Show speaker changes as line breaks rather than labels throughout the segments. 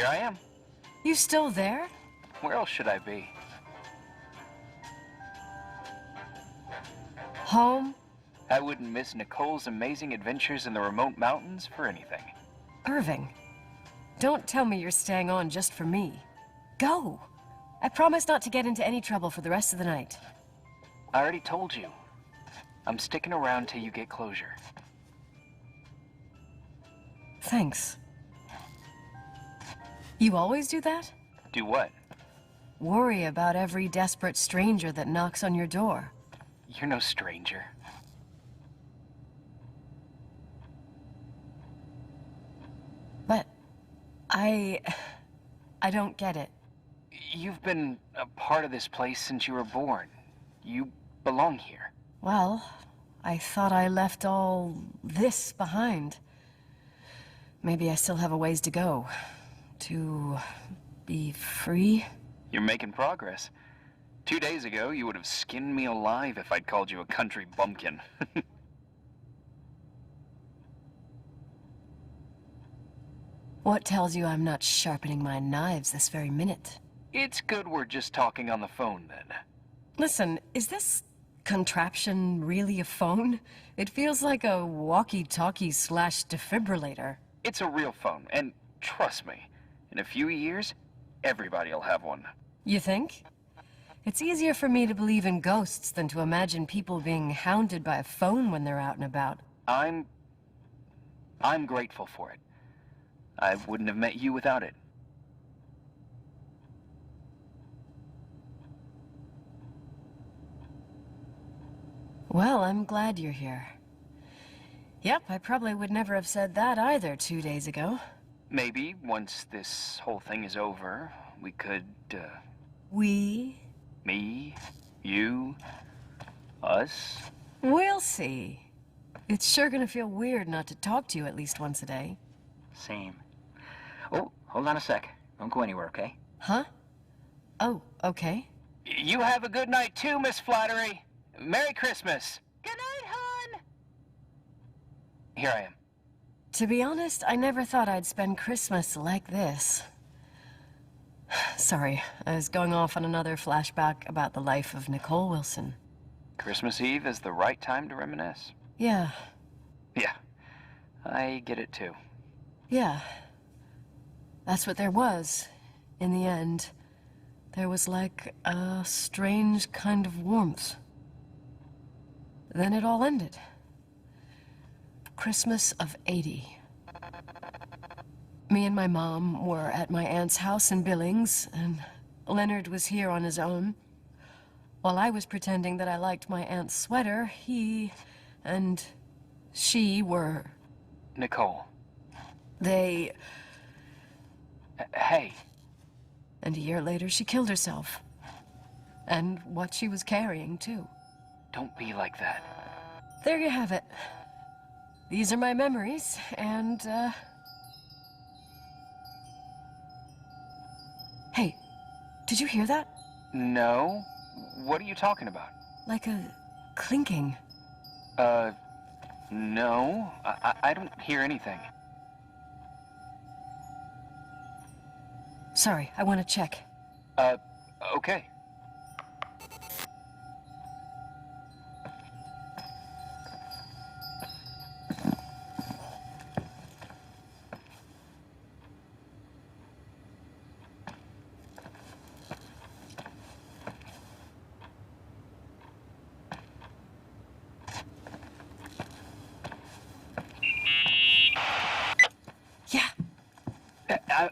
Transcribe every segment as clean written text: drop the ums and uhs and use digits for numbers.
Here I am.
You still there?
Where else should I be?
Home?
I wouldn't miss Nicole's amazing adventures in the remote mountains for anything.
Irving, don't tell me you're staying on just for me. Go! I promise not to get into any trouble for the rest of the night.
I already told you. I'm sticking around till you get closure.
Thanks. You always do that?
Do what?
Worry about every desperate stranger that knocks on your door.
You're no stranger.
But I don't get it.
You've been a part of this place since you were born. You belong here.
Well, I thought I left all this behind. Maybe I still have a ways to go. To be free?
You're making progress. 2 days ago, you would have skinned me alive if I'd called you a country bumpkin.
What tells you I'm not sharpening my knives this very minute?
It's good we're just talking on the phone, then.
Listen, is this contraption really a phone? It feels like a walkie-talkie / defibrillator.
It's a real phone, and trust me, in a few years, everybody'll have one.
You think? It's easier for me to believe in ghosts than to imagine people being hounded by a phone when they're out and about.
I'm grateful for it. I wouldn't have met you without it.
Well, I'm glad you're here. Yep, I probably would never have said that either 2 days ago.
Maybe, once this whole thing is over, we could,
We?
Me, you, us?
We'll see. It's sure gonna feel weird not to talk to you at least once a day.
Same. Oh, hold on a sec. Don't go anywhere, okay?
Huh? Oh, okay.
You have a good night too, Miss Flattery. Merry Christmas.
Good night, hon.
Here I am.
To be honest, I never thought I'd spend Christmas like this. Sorry, I was going off on another flashback about the life of Nicole Wilson.
Christmas Eve is the right time to reminisce.
Yeah.
Yeah, I get it too.
Yeah. That's what there was, in the end. There was like a strange kind of warmth. Then it all ended. Christmas of '80. Me and my mom were at my aunt's house in Billings, and Leonard was here on his own. While I was pretending that I liked my aunt's sweater, he and she were...
Nicole.
They...
Hey.
And a year later, she killed herself. And what she was carrying, too.
Don't be like that.
There you have it. These are my memories, and, Hey, did you hear that?
No? What are you talking about?
Like a clinking.
No. I don't hear anything.
Sorry, I want to check.
Okay.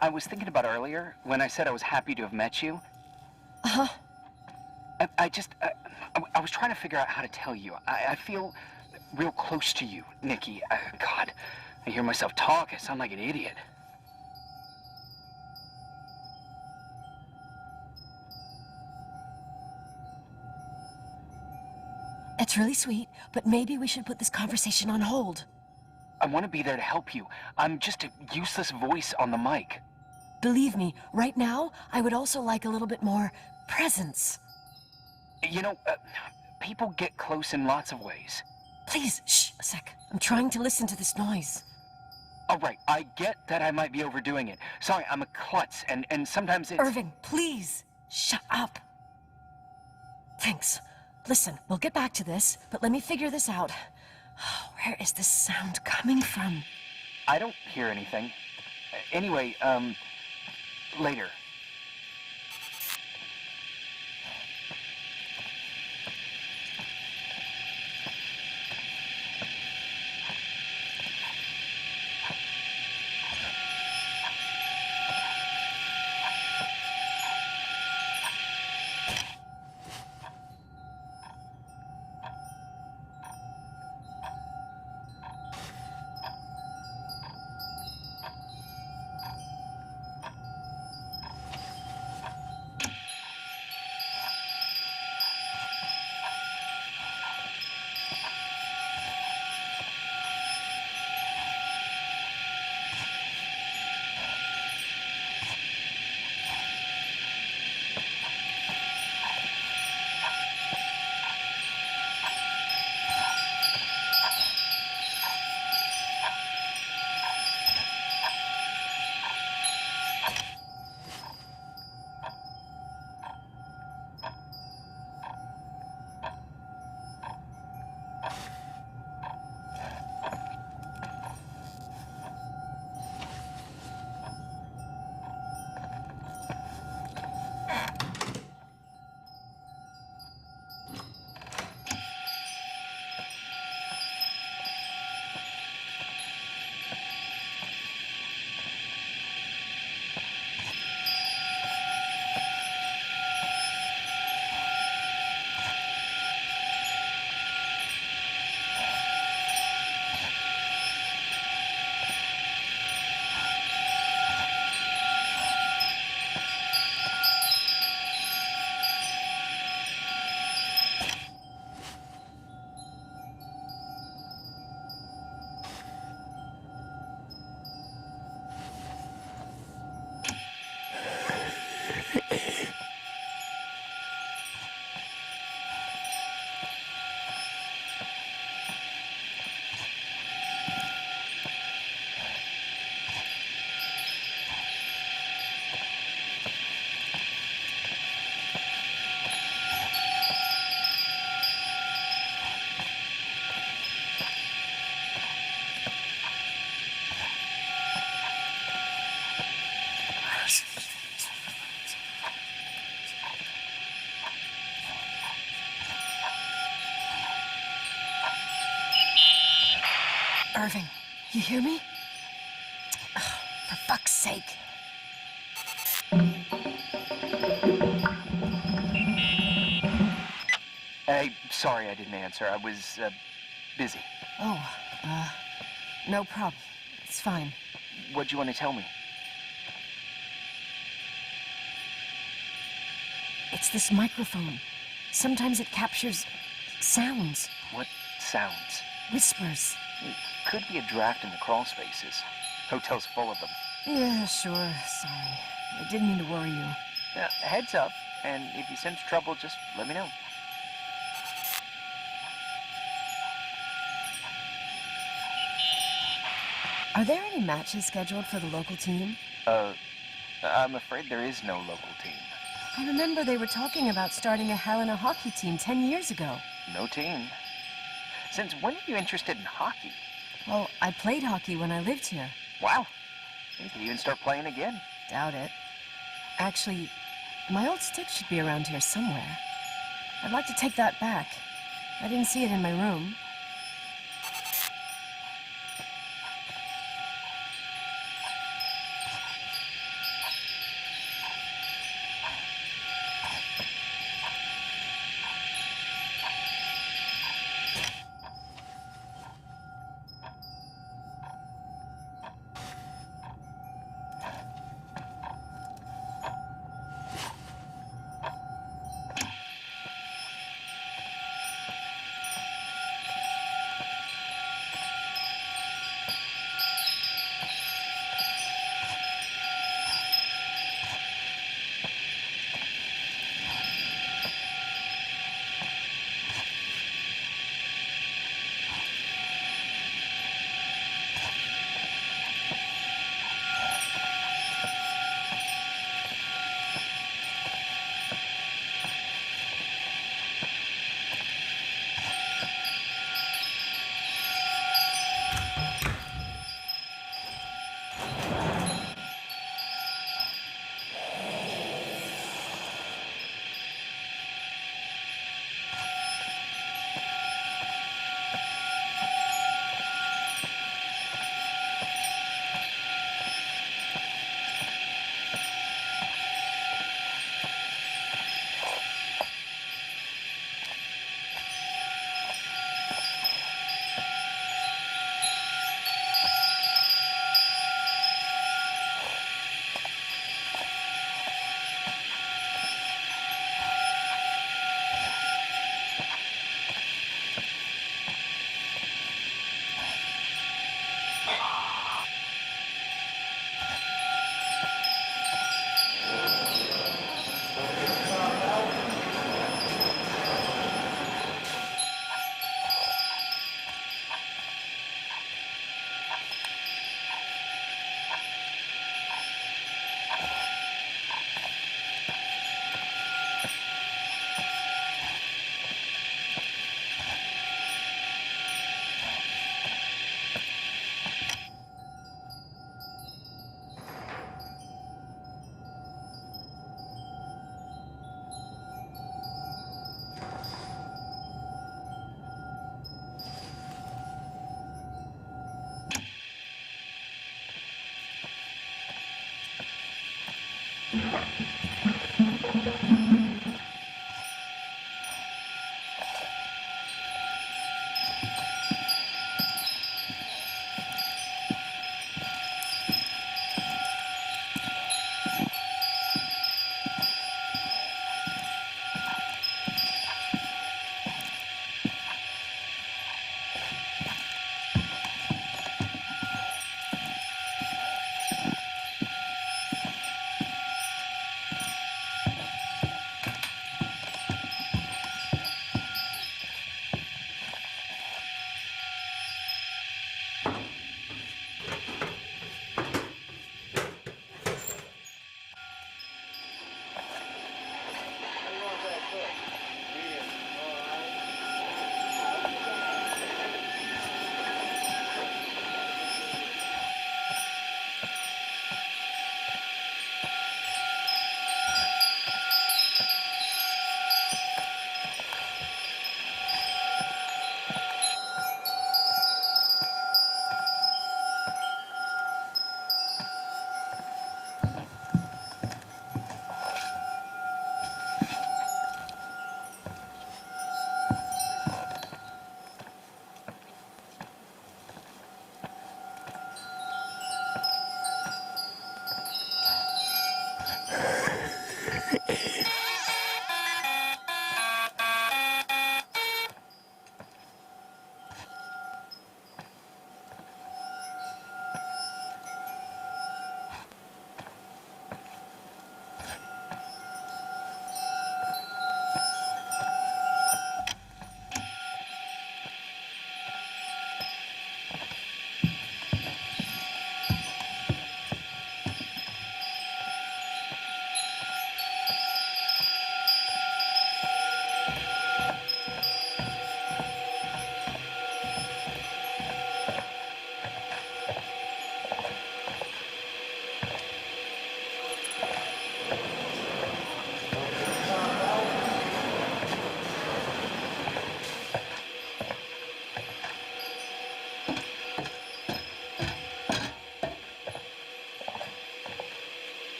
I was thinking about earlier, when I said I was happy to have met you.
Uh-huh.
I was trying to figure out how to tell you. I feel real close to you, Nikki. God, I hear myself talk. I sound like an idiot.
It's really sweet, but maybe we should put this conversation on hold.
I want to be there to help you. I'm just a useless voice on the mic.
Believe me, right now, I would also like a little bit more presence.
You know, people get close in lots of ways.
Please, shh, a sec. I'm trying to listen to this noise.
All right, I get that I might be overdoing it. Sorry, I'm a klutz, and sometimes it's...
Irving, please, shut up. Thanks. Listen, we'll get back to this, but let me figure this out. Where is this sound coming from?
I don't hear anything. Anyway, later.
Irving, you hear me? Ugh, for fuck's sake.
Hey, sorry I didn't answer. I was, busy.
Oh, no problem. It's fine.
What'd you want to tell me?
It's this microphone. Sometimes it captures sounds.
What sounds?
Whispers.
It could be a draft in the crawl spaces. Hotel's full of them.
Yeah, sure. Sorry. I didn't mean to worry you.
Heads up, and if you sense trouble, just let me know.
Are there any matches scheduled for the local team?
I'm afraid there is no local team.
I remember they were talking about starting a Helena hockey team 10 years ago.
No team. Since when are you interested in hockey?
Well, I played hockey when I lived here.
Wow. You could even start playing again.
Doubt it. Actually, my old stick should be around here somewhere. I'd like to take that back. I didn't see it in my room.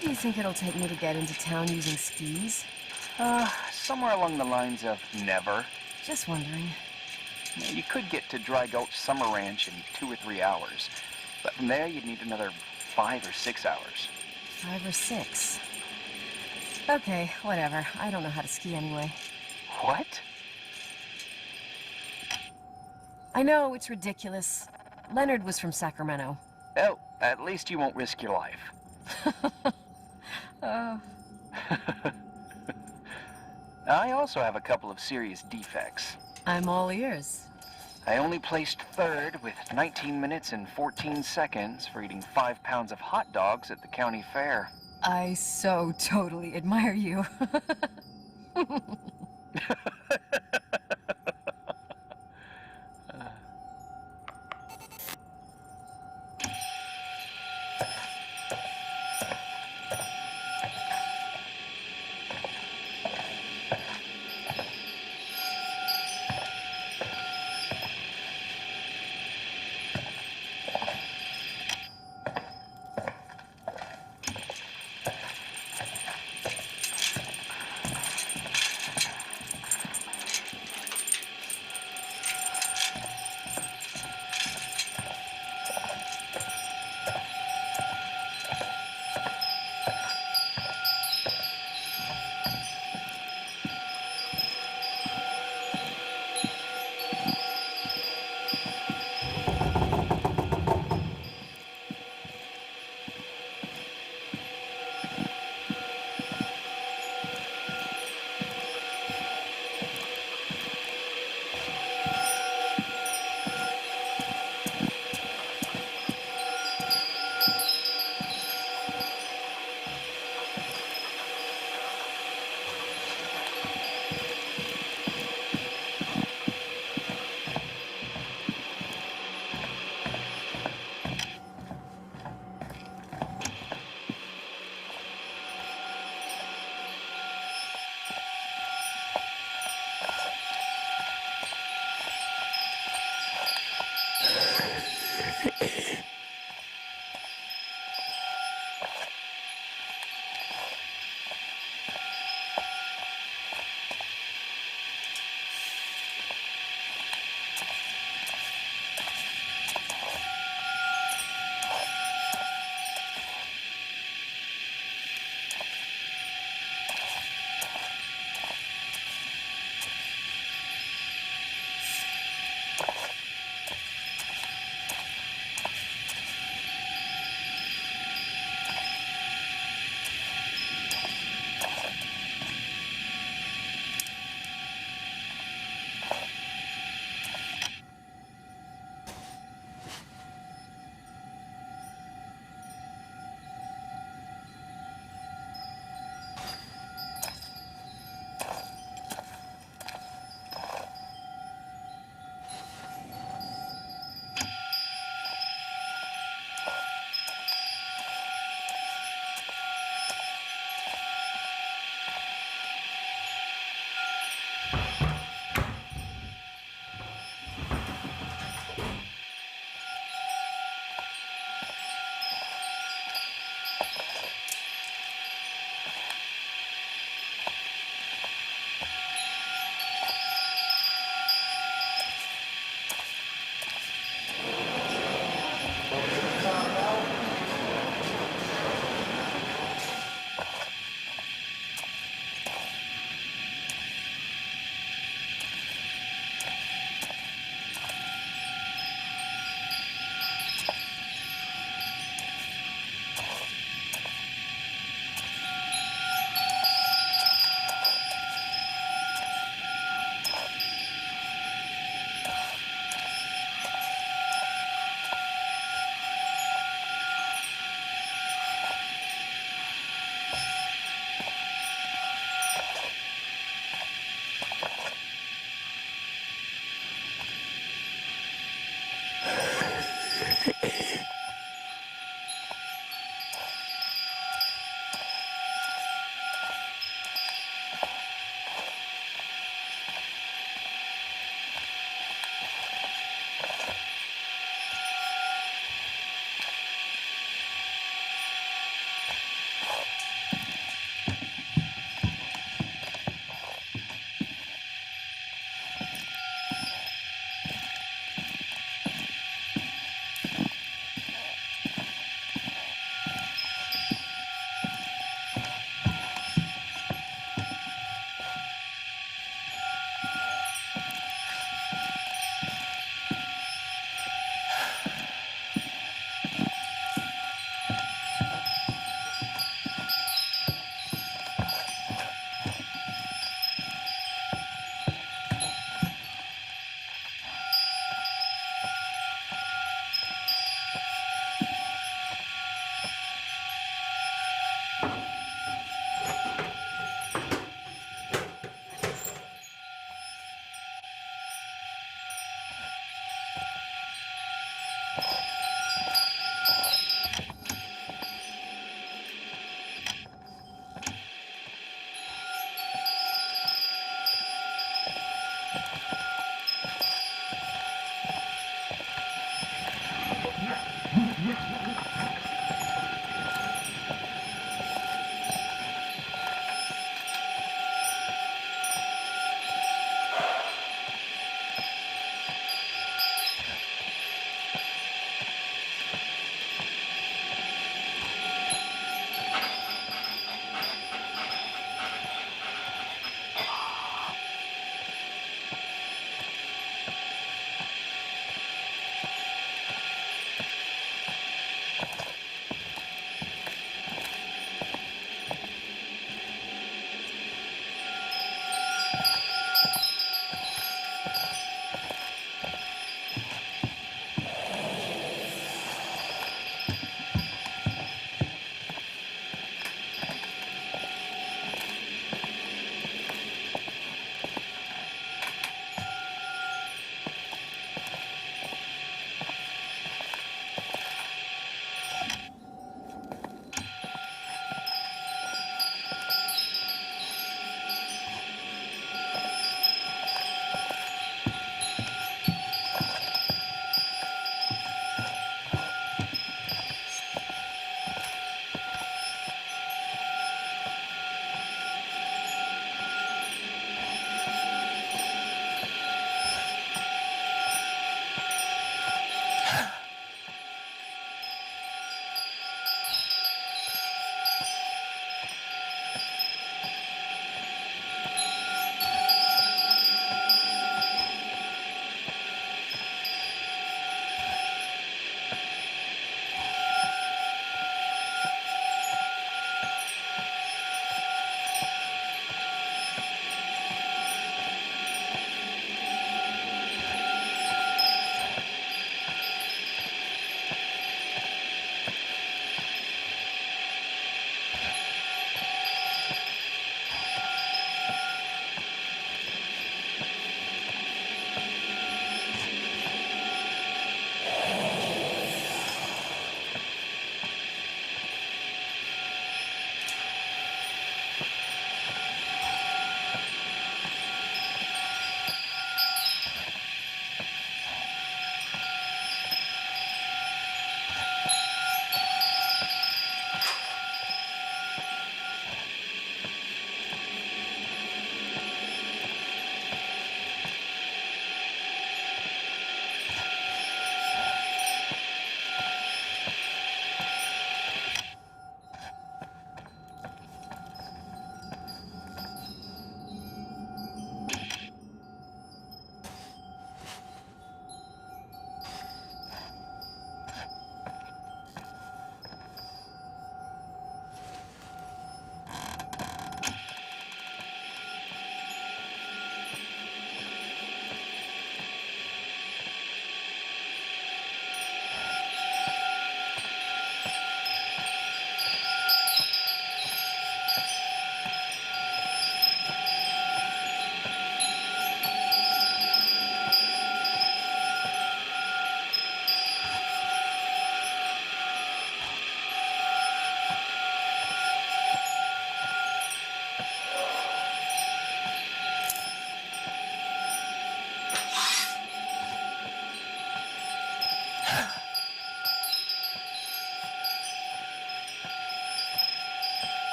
Do you think it'll take me to get into town using skis?
Somewhere along the lines of never.
Just wondering.
You could get to Dry Gulch Summer Ranch in 2 or 3 hours, but from there you'd need another 5 or 6 hours.
5 or 6. Okay, whatever. I don't know how to ski anyway.
What?
I know, it's ridiculous. Leonard was from Sacramento.
Oh, at least you won't risk your life. I also have a couple of serious defects.
I'm all ears.
I only placed 3rd with 19 minutes and 14 seconds for eating 5 pounds of hot dogs at the county fair.
I so totally admire you.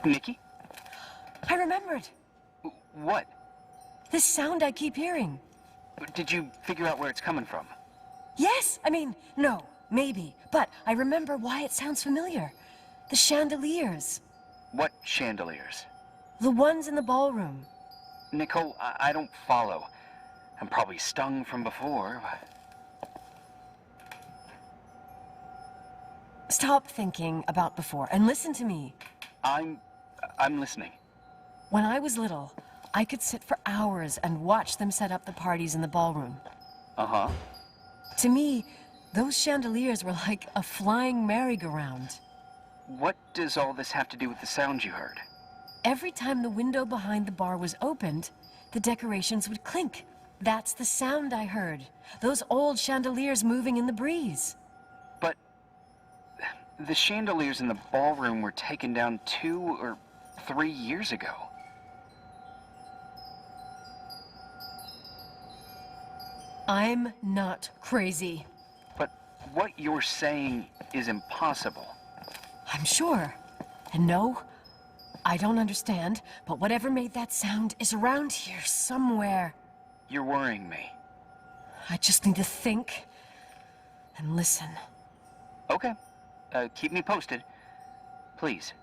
Nikki?
I remembered.
What?
This sound I keep hearing.
Did you figure out where it's coming from?
Yes, I mean, no, maybe. But I remember why it sounds familiar. The chandeliers.
What chandeliers?
The ones in the ballroom.
Nicole, I don't follow. I'm probably stung from before, but...
Stop thinking about before and listen to me.
I'm listening.
When I was little, I could sit for hours and watch them set up the parties in the ballroom.
Uh-huh.
To me, those chandeliers were like a flying merry-go-round.
What does all this have to do with the sound you heard?
Every time the window behind the bar was opened, the decorations would clink. That's the sound I heard. Those old chandeliers moving in the breeze.
But the chandeliers in the ballroom were taken down 2 or 3 years ago.
I'm not crazy.
But what you're saying is impossible.
I'm sure. And no, I don't understand, but whatever made that sound is around here somewhere.
You're worrying me.
I just need to think and listen.
Okay. Keep me posted. Please.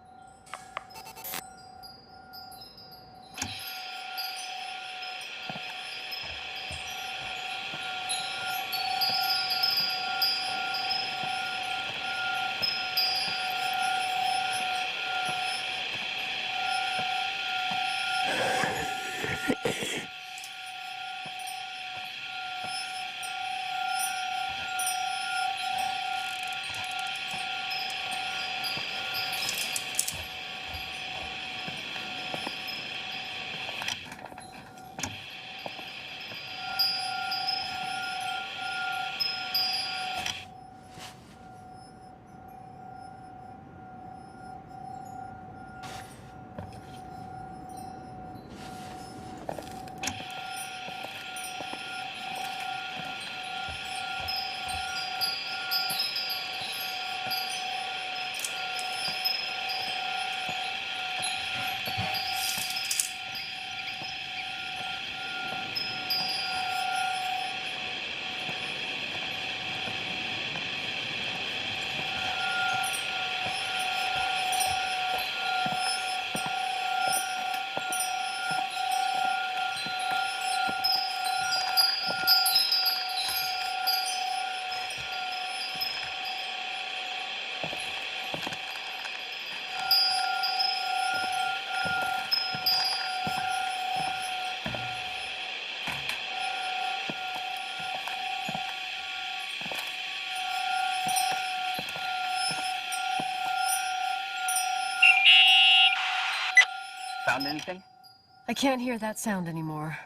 I can't hear that sound anymore.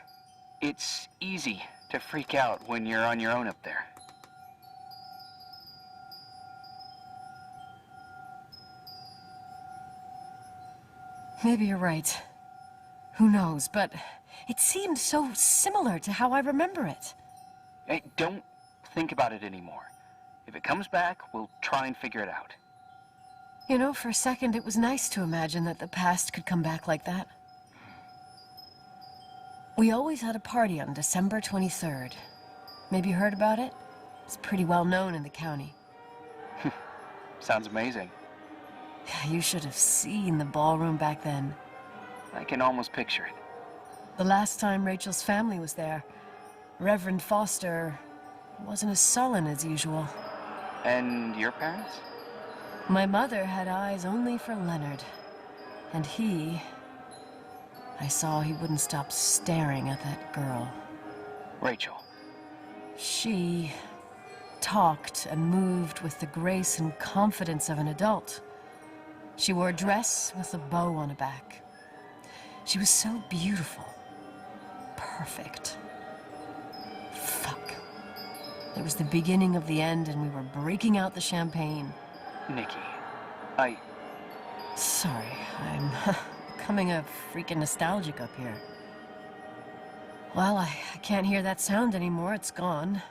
It's easy to freak out when you're on your own up there.
Maybe you're right. Who knows, but it seemed so similar to how I remember it.
Hey, don't think about it anymore. If it comes back, we'll try and figure it out.
You know, for a second it was nice to imagine that the past could come back like that. We always had a party on December 23rd. Maybe you heard about it? It's pretty well known in the county.
Sounds amazing.
You should have seen the ballroom back then.
I can almost picture it.
The last time Rachel's family was there, Reverend Foster wasn't as sullen as usual.
And your parents?
My mother had eyes only for Leonard. And I saw he wouldn't stop staring at that girl.
Rachel.
She talked and moved with the grace and confidence of an adult. She wore a dress with a bow on her back. She was so beautiful. Perfect. Fuck. It was the beginning of the end, and we were breaking out the champagne.
Nikki,
Sorry, I'm becoming a freaking nostalgic up here. Well, I can't hear that sound anymore. It's gone.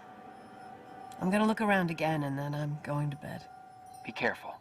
I'm gonna look around again, and then I'm going to bed.
Be careful.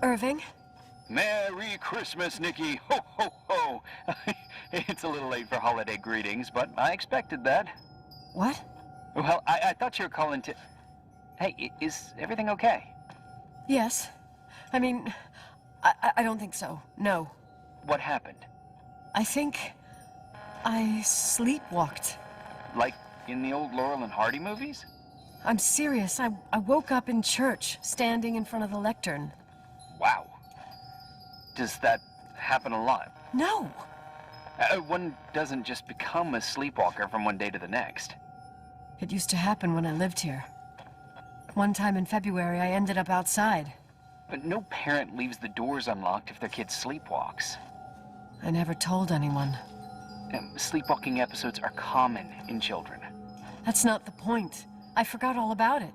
Irving?
Merry Christmas, Nikki. Ho, ho, ho. It's a little late for holiday greetings, but I expected that.
What?
Well, I thought you were calling to... Hey, is everything okay?
Yes. I mean, I don't think so. No.
What happened?
I think I sleepwalked.
Like in the old Laurel and Hardy movies?
I'm serious. I woke up in church, standing in front of the lectern.
Wow. Does that happen a lot?
No.
One doesn't just become a sleepwalker from one day to the next.
It used to happen when I lived here. One time in February, I ended up outside.
But no parent leaves the doors unlocked if their kid sleepwalks.
I never told anyone.
Sleepwalking episodes are common in children.
That's not the point. I forgot all about it.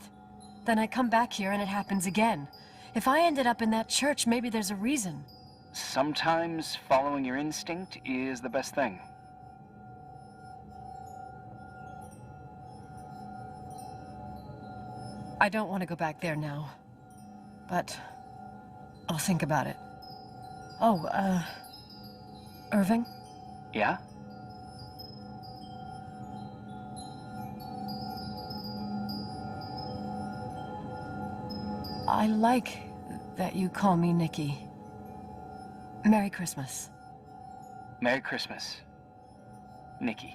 Then I come back here and it happens again. If I ended up in that church, maybe there's a reason.
Sometimes following your instinct is the best thing.
I don't want to go back there now. But I'll think about it. Oh, Irving?
Yeah?
I like that you call me Nikki. Merry Christmas.
Merry Christmas, Nikki.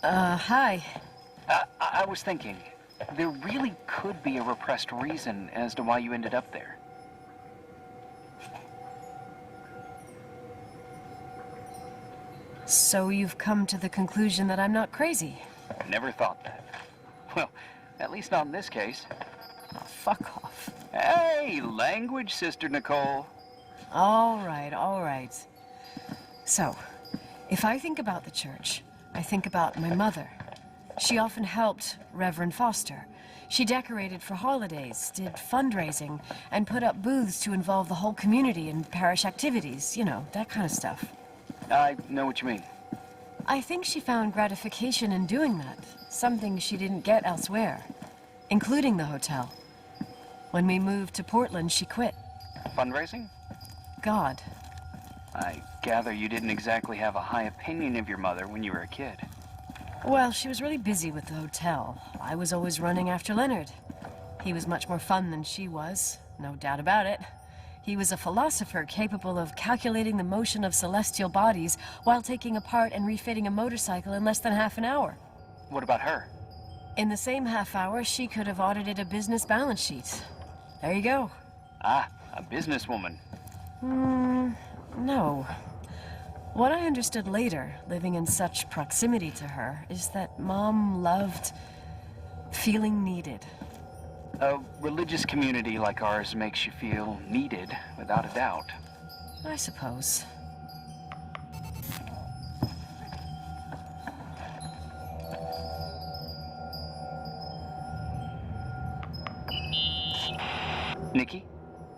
Hi.
I was thinking, there really could be a repressed reason as to why you ended up there.
So you've come to the conclusion that I'm not crazy?
Never thought that. Well, at least not in this case.
Oh, fuck off.
Hey, language, Sister Nicole.
All right. So, if I think about the church, I think about my mother. She often helped Reverend Foster. She decorated for holidays, did fundraising, and put up booths to involve the whole community in parish activities, you know, that kind of stuff.
I know what you mean.
I think she found gratification in doing that, something she didn't get elsewhere, including the hotel. When we moved to Portland, she quit.
Fundraising?
God.
I gather you didn't exactly have a high opinion of your mother when you were a kid.
Well, she was really busy with the hotel. I was always running after Leonard. He was much more fun than she was, no doubt about it. He was a philosopher capable of calculating the motion of celestial bodies while taking apart and refitting a motorcycle in less than half an hour.
What about her?
In the same half hour, she could have audited a business balance sheet. There you go.
Ah, a businesswoman.
No. What I understood later, living in such proximity to her, is that Mom loved feeling needed.
A religious community like ours makes you feel needed, without a doubt.
I suppose.
Nikki?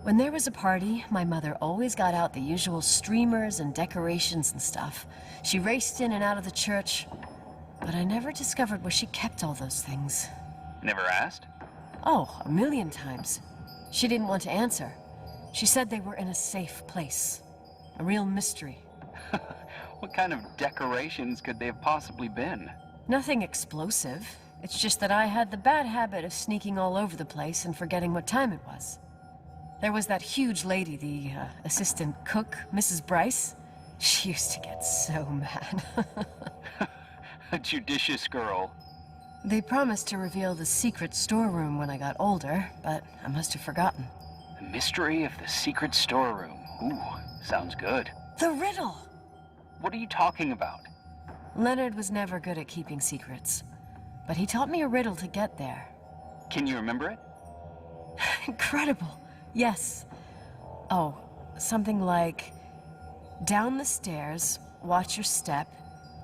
When there was a party, my mother always got out the usual streamers and decorations and stuff. She raced in and out of the church, but I never discovered where she kept all those things.
Never asked?
Oh, a million times. She didn't want to answer. She said they were in a safe place. A real mystery.
What kind of decorations could they have possibly been?
Nothing explosive. It's just that I had the bad habit of sneaking all over the place and forgetting what time it was. There was that huge lady, the assistant cook, Mrs. Bryce. She used to get so mad.
A judicious girl.
They promised to reveal the secret storeroom when I got older, but I must have forgotten.
The mystery of the secret storeroom. Ooh, sounds good.
The riddle!
What are you talking about?
Leonard was never good at keeping secrets, but he taught me a riddle to get there.
Can you remember it?
Incredible. Yes. Oh, something like, down the stairs, watch your step,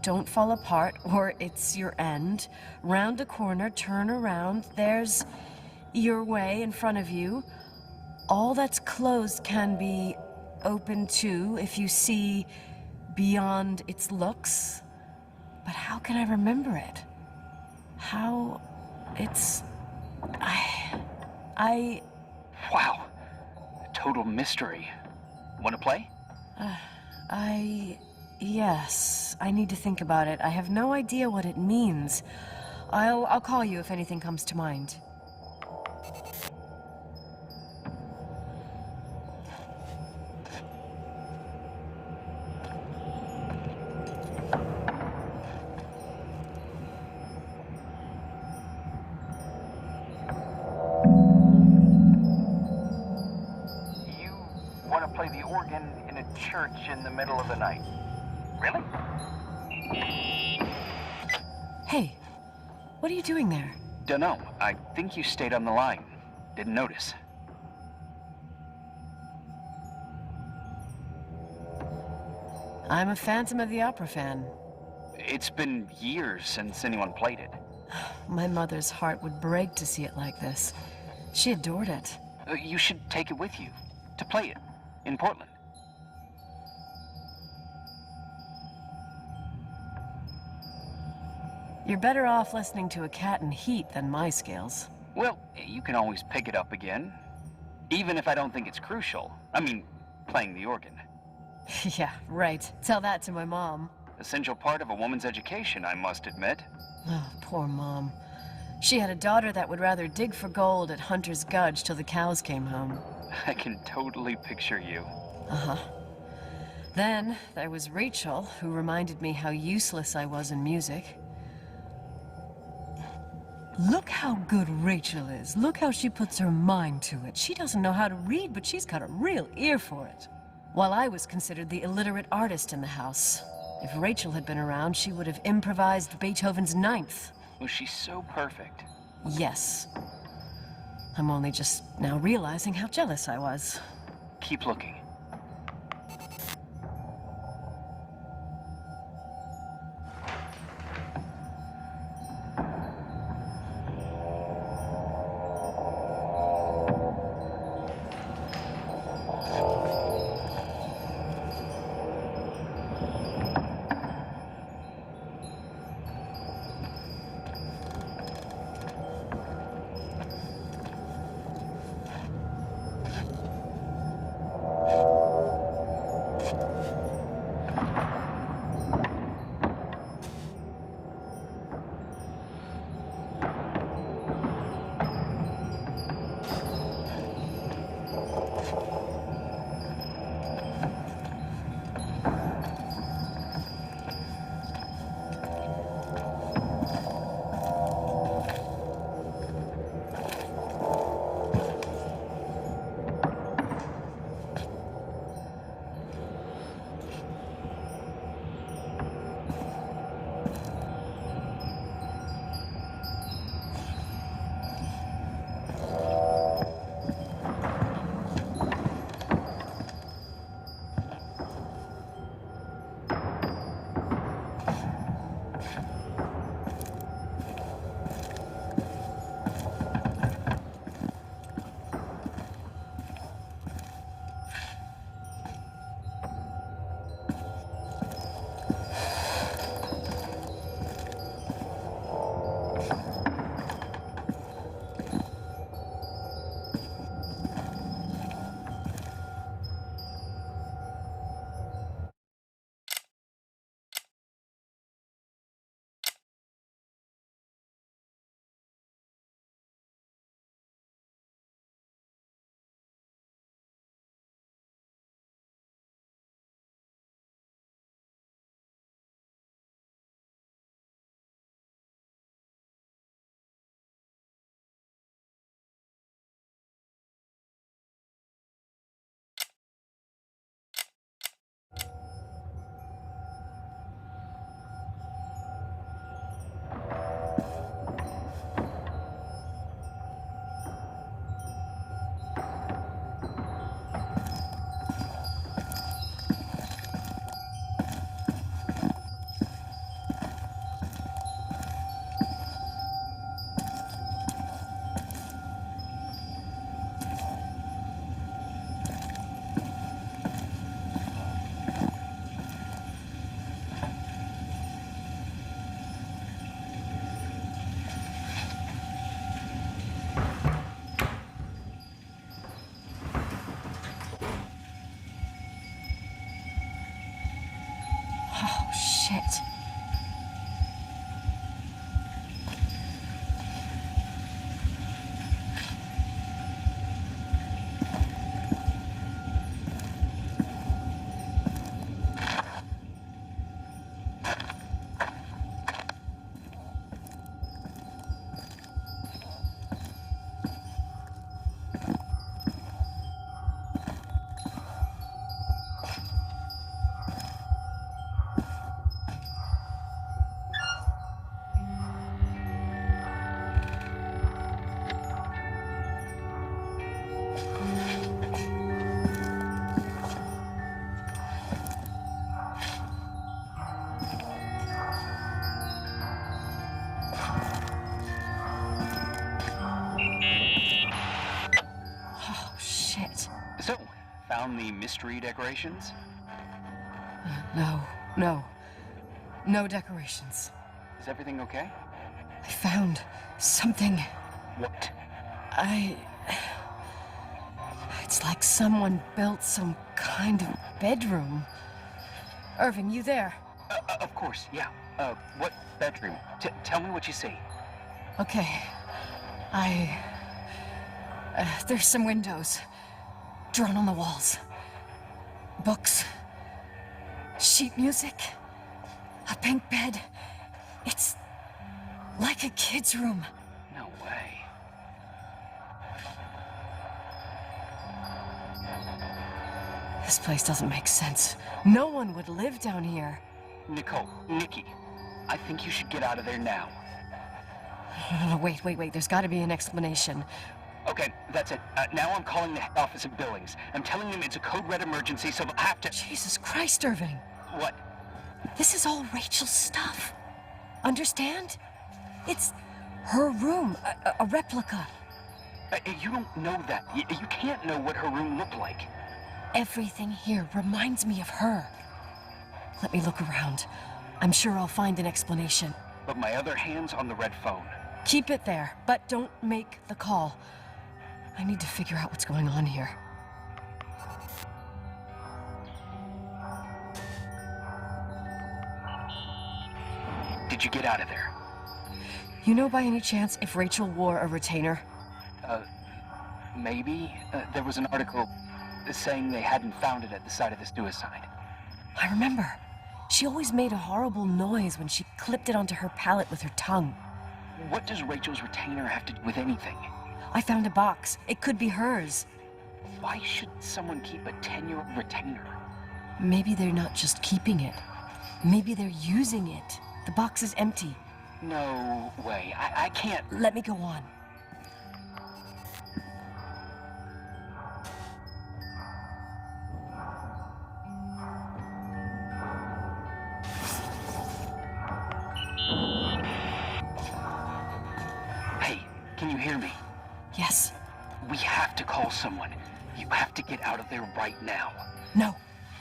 don't fall apart or it's your end, round a corner, turn around, there's your way in front of you. All that's closed can be open too if you see beyond its looks. But how can I remember it? How it's...
Wow. A total mystery. Want to play?
Yes. I need to think about it. I have no idea what it means. I'll call you if anything comes to mind.
Play the organ in a church in the middle of the night. Really?
Hey, what are you doing there?
Dunno. I think you stayed on the line. Didn't notice.
I'm a Phantom of the Opera fan.
It's been years since anyone played it.
My mother's heart would break to see it like this. She adored it.
You should take it with you to play it. In Portland.
You're better off listening to a cat in heat than my scales.
Well, you can always pick it up again. Even if I don't think it's crucial. I mean, playing the organ.
Yeah, right. Tell that to my mom.
Essential part of a woman's education, I must admit.
Oh, poor Mom. She had a daughter that would rather dig for gold at Hunter's Gulch till the cows came home.
I can totally picture you.
Uh-huh. Then there was Рэйчел, who reminded me how useless I was in music. Look how good Rachel is. Look how she puts her mind to it. She doesn't know how to read, but she's got a real ear for it. While I was considered the illiterate artist in the house. If Rachel had been around, she would have improvised Beethoven's Ninth.
Was she so perfect?
Yes. I'm only just now realizing how jealous I was.
Keep looking.
Oh, shit.
So, found the mystery decorations?
No decorations.
Is everything okay?
I found something.
What?
It's like someone built some kind of bedroom. Irving, you there?
Of course, yeah. What bedroom? Tell me what you see.
Okay. There's some windows. Drawn on the walls. Books. Sheet music. A pink bed. It's like a kid's room. This place doesn't make sense. No one would live down here.
Nicole, Nikki, I think you should get out of there now.
No, wait. There's got to be an explanation.
Okay, that's it. Now I'm calling the head office of Billings. I'm telling them it's a code red emergency, so they'll have to...
Jesus Christ, Irving.
What?
This is all Rachel's stuff. Understand? It's her room, a replica.
You don't know that. You can't know what her room looked like.
Everything here reminds me of her. Let me look around. I'm sure I'll find an explanation.
But my other hand's on the red phone.
Keep it there, but don't make the call. I need to figure out what's going on here.
Did you get out of there?
You know by any chance if Rachel wore a retainer?
Maybe. There was an article saying they hadn't found it at the site of the suicide.
I remember. She always made a horrible noise when she clipped it onto her palate with her tongue.
What does Rachel's retainer have to do with anything?
I found a box. It could be hers.
Why should someone keep a 10-year-old retainer?
Maybe they're not just keeping it. Maybe they're using it. The box is empty.
No way. I can't...
Let me go on.
Hey, can you hear me?
Yes.
We have to call someone. You have to get out of there right now.
No.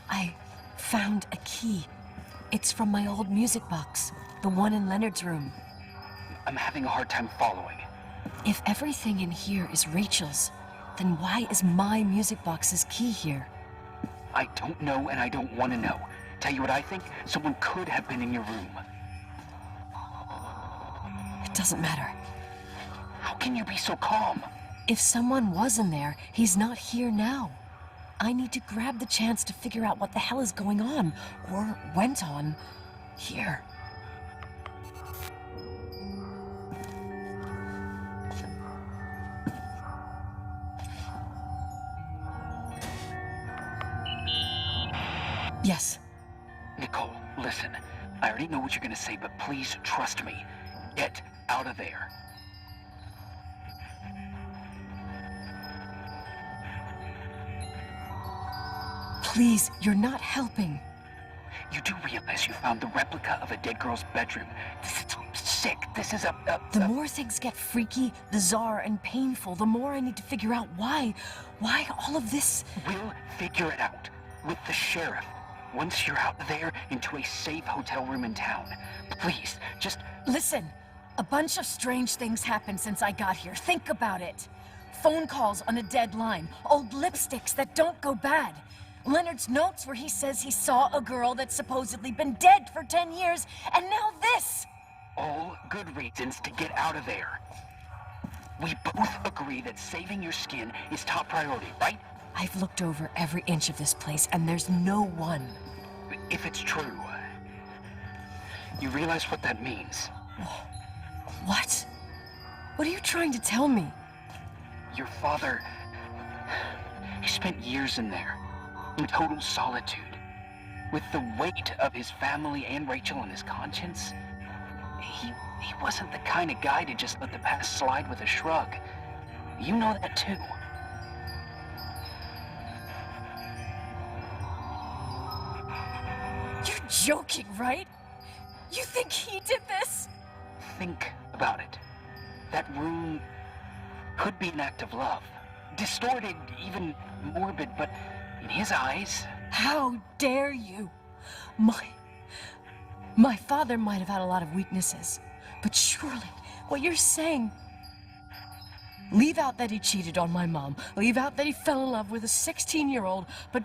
I found a key. It's from my old music box. The one in Leonard's room.
I'm having a hard time following.
If everything in here is Rachel's, then why is my music box's key here?
I don't know and I don't want to know. Tell you what I think? Someone could have been in your room.
It doesn't matter.
How can you be so calm?
If someone was in there, he's not here now. I need to grab the chance to figure out what the hell is going on, or went on, here. Yes.
Nicole, listen. I already know what you're gonna say, but please trust me. Get out of there.
Please, you're not helping.
You do realize you found the replica of a dead girl's bedroom. This is sick. This is
The more things get freaky, bizarre, and painful, the more I need to figure out why all of this...
We'll figure it out. With the sheriff. Once you're out there into a safe hotel room in town. Please, just...
Listen, a bunch of strange things happened since I got here. Think about it. Phone calls on a dead line. Old lipsticks that don't go bad. Leonard's notes where he says he saw a girl that's supposedly been dead for 10 years, and now this!
All good reasons to get out of there. We both agree that saving your skin is top priority, right?
I've looked over every inch of this place, and there's no one.
If it's true, you realize what that means.
What? What are you trying to tell me?
Your father... He spent years in there. In total solitude. With the weight of his family and Rachel on his conscience. He wasn't the kind of guy to just let the past slide with a shrug. You know that too.
You're joking, right? You think he did this?
Think about it. That room could be an act of love. Distorted, even morbid, but in his eyes...
How dare you? My father might have had a lot of weaknesses, but surely what you're saying... Leave out that he cheated on my mom. Leave out that he fell in love with a 16-year-old, but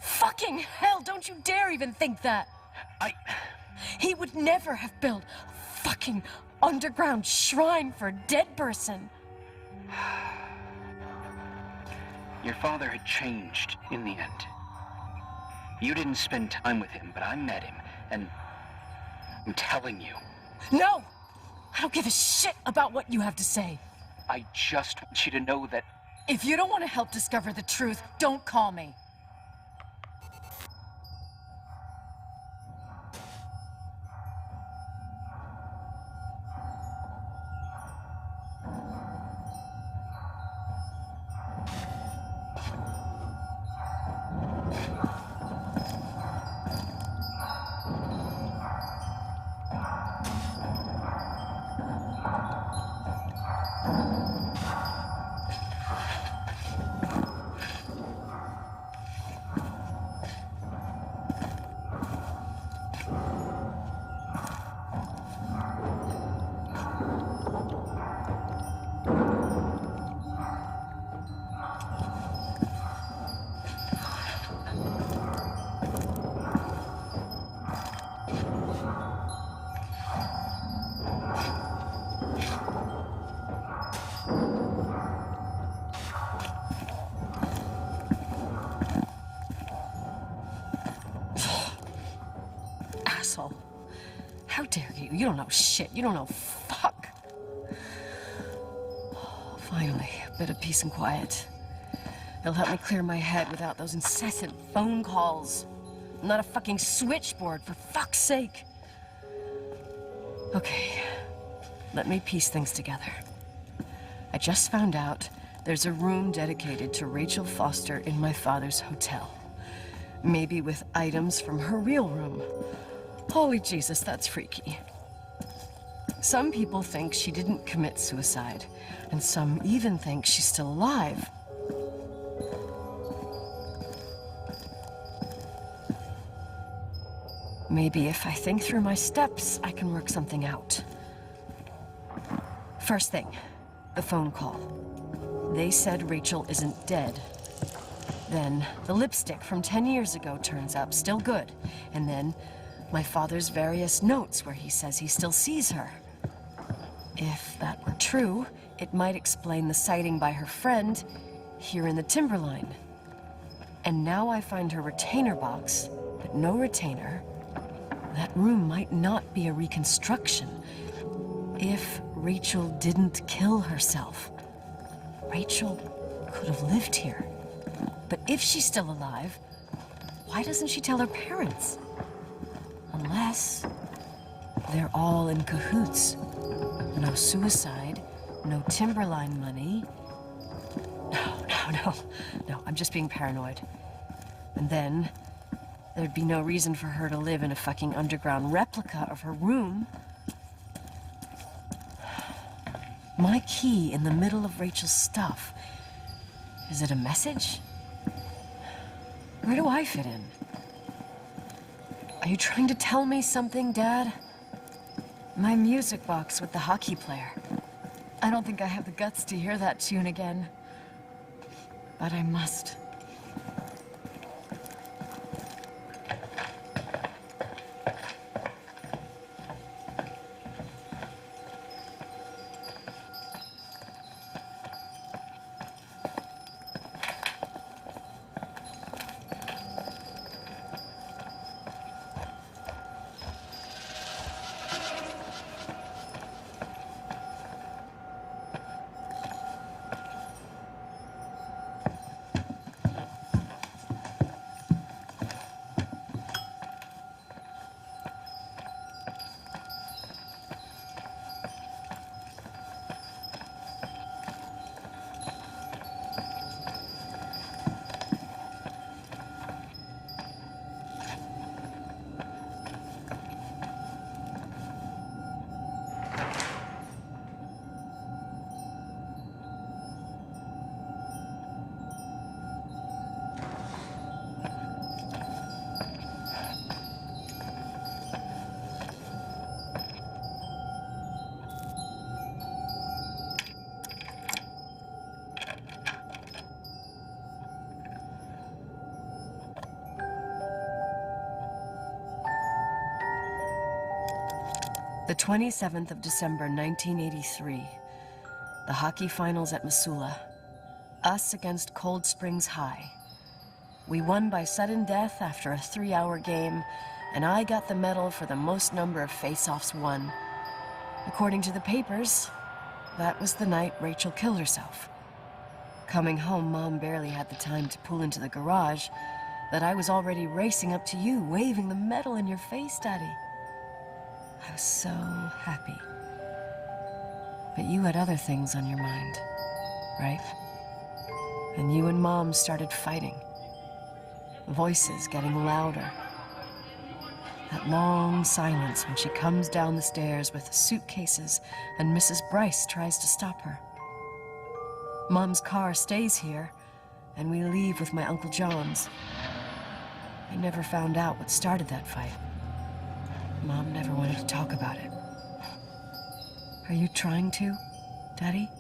fucking hell, don't you dare even think that! He would never have built a fucking underground shrine for a dead person.
Your father had changed in the end. You didn't spend time with him, but I met him, and I'm telling you.
No! I don't give a shit about what you have to say.
I just want you to know that...
If you don't want to help discover the truth, don't call me. dare you? You don't know shit. You don't know fuck. Finally, a bit of peace and quiet. It'll help me clear my head without those incessant phone calls. I'm not a fucking switchboard, for fuck's sake. Okay, let me piece things together. I just found out there's a room dedicated to Rachel Foster in my father's hotel. Maybe with items from her real room. Holy Jesus, that's freaky. Some people think she didn't commit suicide, and some even think she's still alive. Maybe if I think through my steps, I can work something out. First thing, the phone call. They said Rachel isn't dead. Then the lipstick from 10 years ago turns up, still good. And then my father's various notes where he says he still sees her. If that were true, it might explain the sighting by her friend here in the timberline. And now I find her retainer box, but no retainer. That room might not be a reconstruction. If Rachel didn't kill herself, Rachel could have lived here. But if she's still alive, why doesn't she tell her parents? Unless they're all in cahoots. No suicide, no timberline money. No, I'm just being paranoid. And then there'd be no reason for her to live in a fucking underground replica of her room. My key in the middle of Rachel's stuff. Is it a message? Where do I fit in? Are you trying to tell me something, Dad? My music box with the hockey player. I don't think I have the guts to hear that tune again. But I must. The 27th of December, 1983. The hockey finals at Missoula. Us against Cold Springs High. We won by sudden death after a 3-hour game, and I got the medal for the most number of face-offs won. According to the papers, that was the night Rachel killed herself. Coming home, Mom barely had the time to pull into the garage that I was already racing up to you, waving the medal in your face, Daddy. I was so happy. But you had other things on your mind, right? And you and Mom started fighting. Voices getting louder. That long silence when she comes down the stairs with suitcases and Mrs. Bryce tries to stop her. Mom's car stays here, and we leave with my Uncle John's. I never found out what started that fight. Mom never wanted to talk about it. Are you trying to, Daddy?